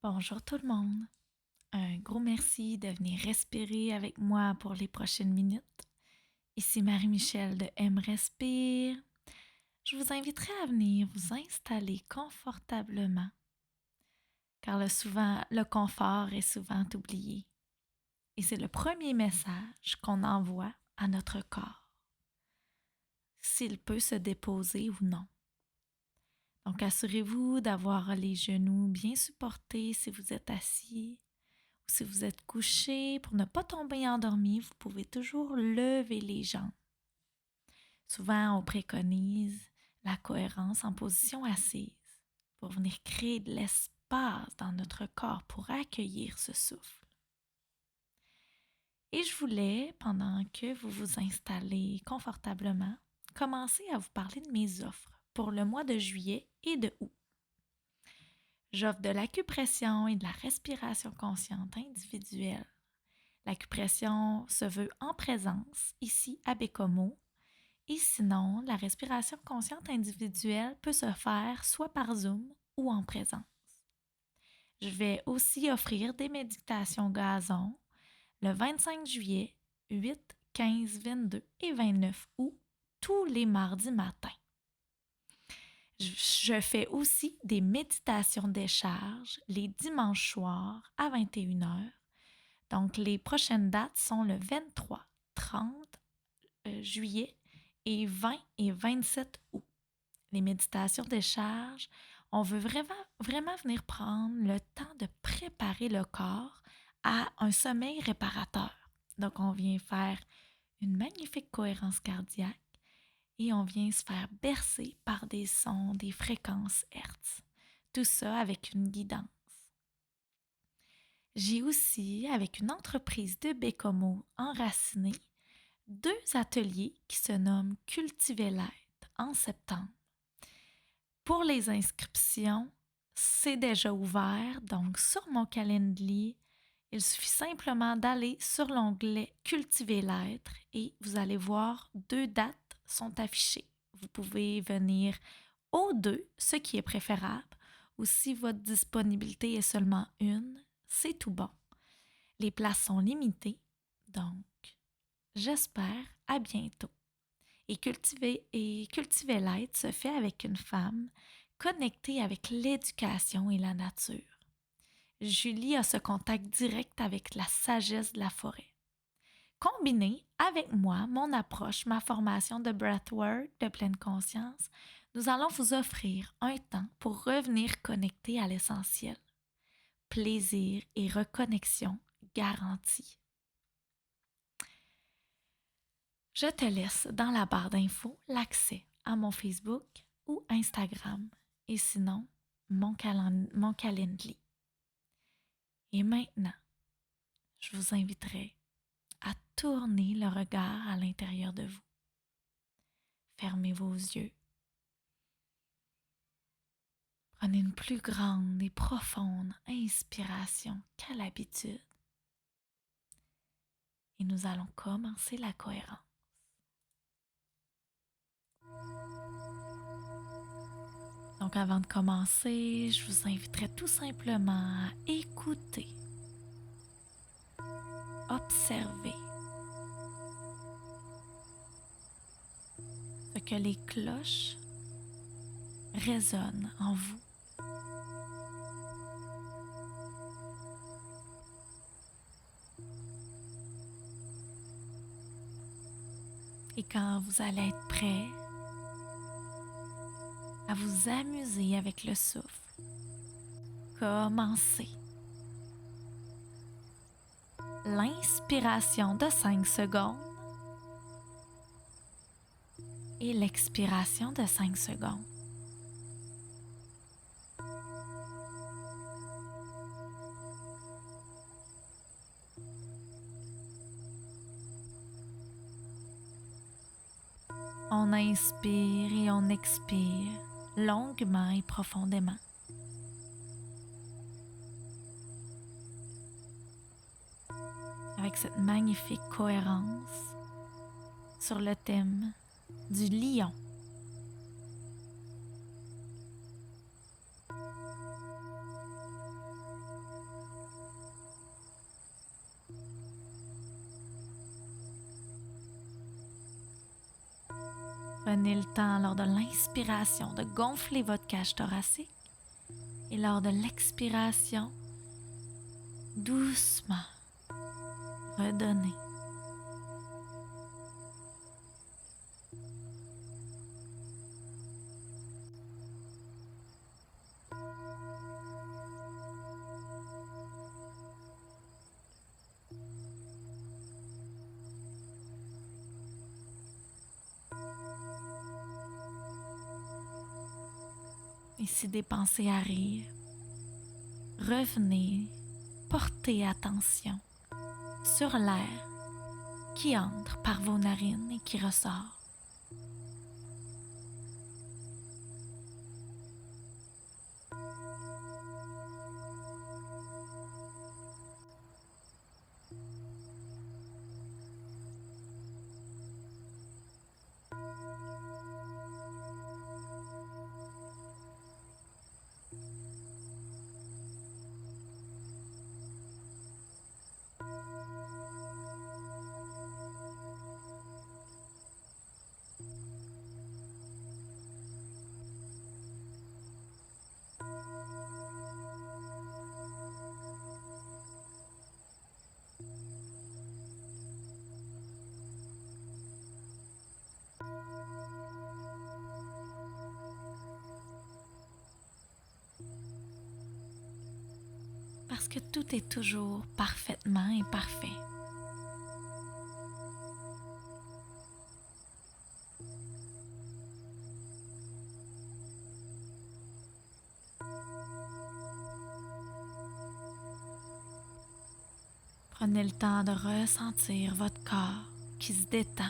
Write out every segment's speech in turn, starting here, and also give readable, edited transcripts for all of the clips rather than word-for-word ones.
Bonjour tout le monde. Un gros merci de venir respirer avec moi pour les prochaines minutes. Ici Marie-Michel de M Respire. Je vous inviterai à venir vous installer confortablement, car le confort est souvent oublié. Et c'est le premier message qu'on envoie à notre corps, s'il peut se déposer ou non. Donc assurez-vous d'avoir les genoux bien supportés si vous êtes assis. Si vous êtes couché, pour ne pas tomber endormi, vous pouvez toujours lever les jambes. Souvent, on préconise la cohérence en position assise pour venir créer de l'espace dans notre corps pour accueillir ce souffle. Et je voulais, pendant que vous vous installez confortablement, commencer à vous parler de mes offres pour le mois de juillet et de août. J'offre de l'acupression et de la respiration consciente individuelle. L'acupression se veut en présence, ici à Bécomo, et sinon, la respiration consciente individuelle peut se faire soit par Zoom ou en présence. Je vais aussi offrir des méditations gazon le 25 juillet, 8, 15, 22 et 29 août, tous les mardis matins. Je fais aussi des méditations décharge les dimanches soirs à 21h. Donc, les prochaines dates sont le 23, 30 juillet et 20 et 27 août. Les méditations décharge, on veut vraiment venir prendre le temps de préparer le corps à un sommeil réparateur. Donc, on vient faire une magnifique cohérence cardiaque et on vient se faire bercer par des sons, des fréquences Hertz. Tout ça avec une guidance. J'ai aussi, avec une entreprise de Bécomo enracinée, 2 ateliers qui se nomment Cultiver l'être en septembre. Pour les inscriptions, c'est déjà ouvert, donc sur mon calendrier, il suffit simplement d'aller sur l'onglet Cultiver l'être et vous allez voir 2 dates sont affichées. Vous pouvez venir aux 2, ce qui est préférable, ou si votre disponibilité est seulement une, c'est tout bon. Les places sont limitées, donc j'espère à bientôt. Et cultiver l'être se fait avec une femme connectée avec l'éducation et la nature. Julie a ce contact direct avec la sagesse de la forêt. Combiné avec moi, mon approche, ma formation de breathwork de pleine conscience, nous allons vous offrir un temps pour revenir connecter à l'essentiel. Plaisir et reconnexion garantis. Je te laisse dans la barre d'infos l'accès à mon Facebook ou Instagram et sinon mon calendrier. Et maintenant, je vous inviterai à tourner le regard à l'intérieur de vous. Fermez vos yeux. Prenez une plus grande et profonde inspiration qu'à l'habitude. Et nous allons commencer la cohérence. Donc avant de commencer, je vous inviterai tout simplement à écouter, observer ce que les cloches résonnent en vous. Et quand vous allez être prêt à vous amuser avec le souffle, commencez. L'inspiration de 5 secondes et l'expiration de 5 secondes. On inspire et on expire longuement et profondément. Avec cette magnifique cohérence sur le thème du lion. Prenez le temps lors de l'inspiration de gonfler votre cage thoracique et lors de l'expiration, doucement, redonnez. Et si des pensées arrivent, revenez, portez attention sur l'air qui entre par vos narines et qui ressort. Parce que tout est toujours parfaitement imparfait. Prenez le temps de ressentir votre corps qui se détend,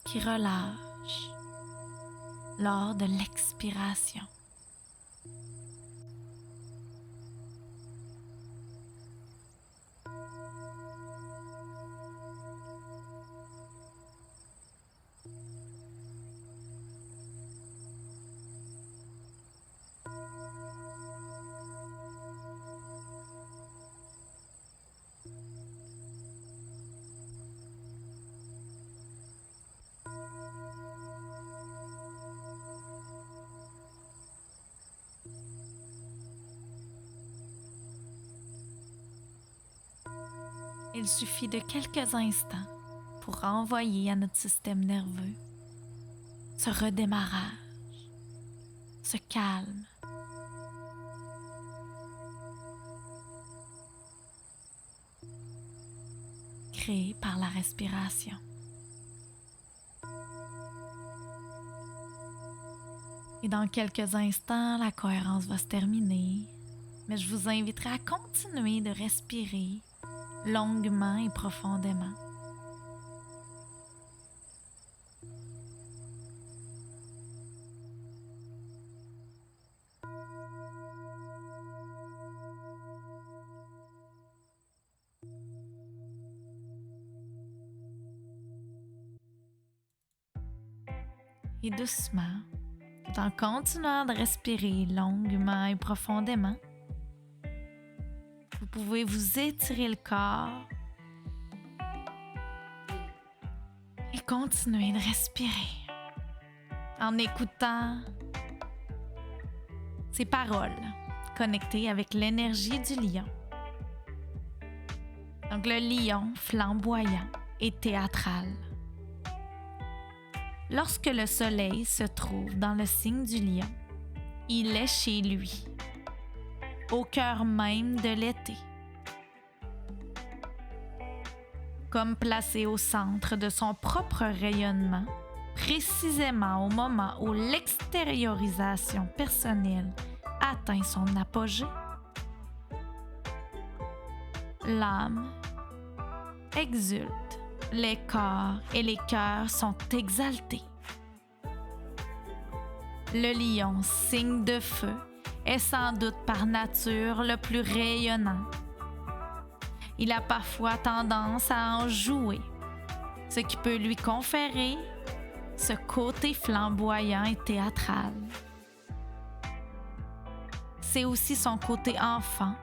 qui relâche lors de l'expiration. Il suffit de quelques instants pour envoyer à notre système nerveux ce redémarrage, ce calme. Créé par la respiration. Et dans quelques instants, la cohérence va se terminer, mais je vous inviterai à continuer de respirer longuement et profondément. Et doucement, tout en continuant de respirer longuement et profondément, vous pouvez vous étirer le corps et continuer de respirer en écoutant ces paroles connectées avec l'énergie du lion. Donc le lion flamboyant et théâtral. Lorsque le soleil se trouve dans le signe du lion, il est chez lui, au cœur même de l'été. Comme placé au centre de son propre rayonnement, précisément au moment où l'extériorisation personnelle atteint son apogée, l'âme exulte, les corps et les cœurs sont exaltés. Le lion, signe de feu, est sans doute par nature le plus rayonnant. Il a parfois tendance à en jouer, ce qui peut lui conférer ce côté flamboyant et théâtral. C'est aussi son côté enfant,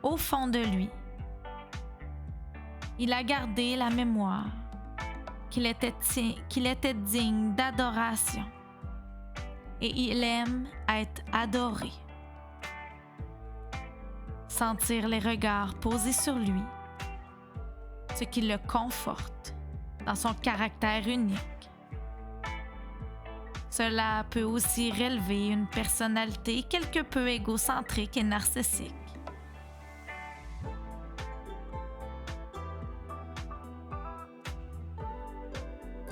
au fond de lui. Il a gardé la mémoire qu'il était digne d'adoration et il aime être adoré. Sentir les regards posés sur lui, ce qui le conforte dans son caractère unique. Cela peut aussi relever une personnalité quelque peu égocentrique et narcissique.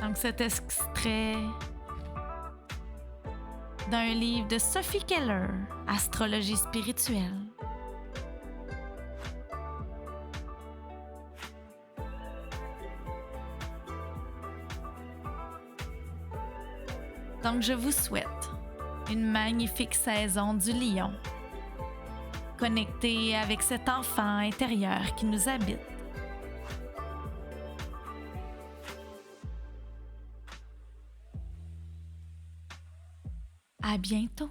Donc cet extrait d'un livre de Sophie Keller, Astrologie spirituelle. Donc je vous souhaite une magnifique saison du lion, connecté avec cet enfant intérieur qui nous habite. À bientôt!